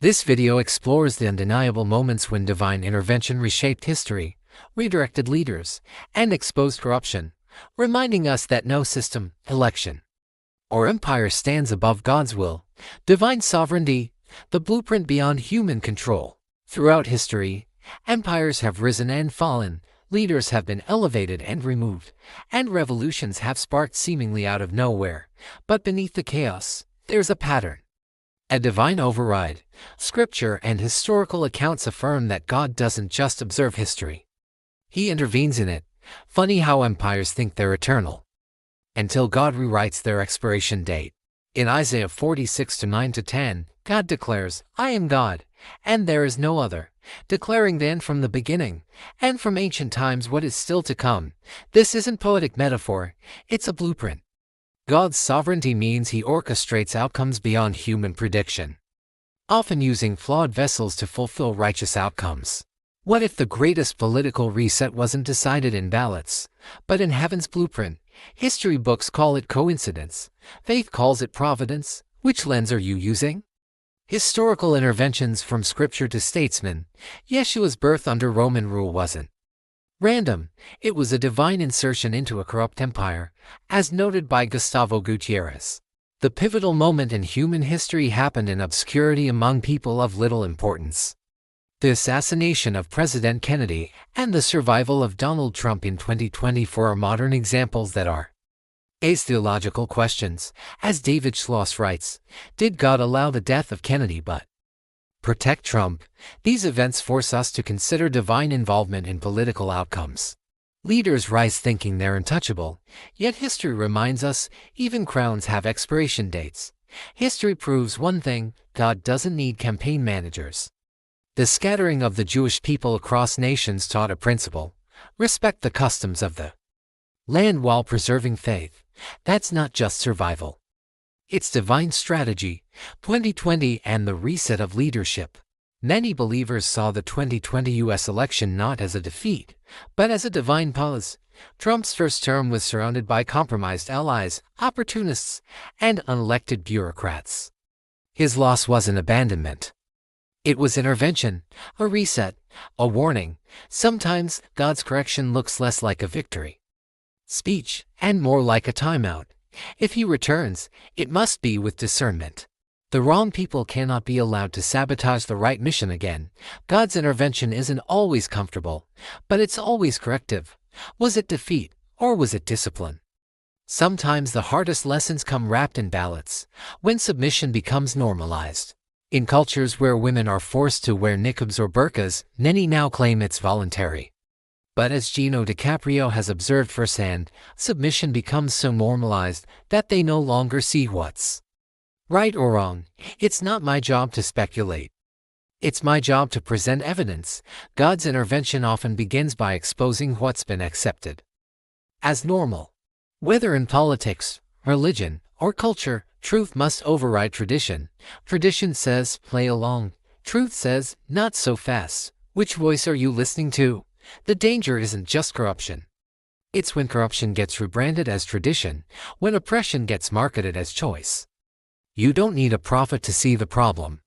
This video explores the undeniable moments when divine intervention reshaped history, redirected leaders, and exposed corruption, reminding us that no system, election, or empire stands above God's will, divine sovereignty, the blueprint beyond human control. Throughout history, empires have risen and fallen, leaders have been elevated and removed, and revolutions have sparked seemingly out of nowhere. But beneath the chaos, there's a pattern. A divine override. Scripture and historical accounts affirm that God doesn't just observe history. He intervenes in it. Funny how empires think they're eternal, until God rewrites their expiration date. In Isaiah 46:9-10, God declares, "I am God, and there is no other," declaring then from the beginning, and from ancient times what is still to come. This isn't poetic metaphor, it's a blueprint. God's sovereignty means He orchestrates outcomes beyond human prediction, often using flawed vessels to fulfill righteous outcomes. What if the greatest political reset wasn't decided in ballots, but in heaven's blueprint? History books call it coincidence. Faith calls it providence. Which lens are you using? Historical interventions from scripture to statesmen. Yeshua's birth under Roman rule wasn't random. It was a divine insertion into a corrupt empire, as noted by Gustavo Gutierrez. The pivotal moment in human history happened in obscurity among people of little importance. The assassination of President Kennedy and the survival of Donald Trump in 2024 are modern examples that are theological questions. As David Schloss writes, did God allow the death of Kennedy but protect Trump? These events force us to consider divine involvement in political outcomes. Leaders rise thinking they're untouchable, yet history reminds us even crowns have expiration dates. History proves one thing: God doesn't need campaign managers. The scattering of the Jewish people across nations taught a principle: respect the customs of the land while preserving faith. That's not just survival. It's divine strategy. 2020 and the reset of leadership. Many believers saw the 2020 U.S. election not as a defeat, but as a divine pause. Trump's first term was surrounded by compromised allies, opportunists, and unelected bureaucrats. His loss wasn't abandonment. It was intervention, a reset, a warning. Sometimes God's correction looks less like a victory speech and more like a timeout. If He returns, it must be with discernment. The wrong people cannot be allowed to sabotage the right mission again. God's intervention isn't always comfortable, but it's always corrective. Was it defeat, or was it discipline? Sometimes the hardest lessons come wrapped in ballots, when submission becomes normalized. In cultures where women are forced to wear niqabs or burqas, many now claim it's voluntary. But as Gino DiCaprio has observed firsthand, submission becomes so normalized that they no longer see what's right or wrong. It's not my job to speculate. It's my job to present evidence. God's intervention often begins by exposing what's been accepted as normal. Whether in politics, religion, or culture, truth must override tradition. Tradition says, play along. Truth says, not so fast. Which voice are you listening to? The danger isn't just corruption. It's when corruption gets rebranded as tradition, when oppression gets marketed as choice. You don't need a prophet to see the problem.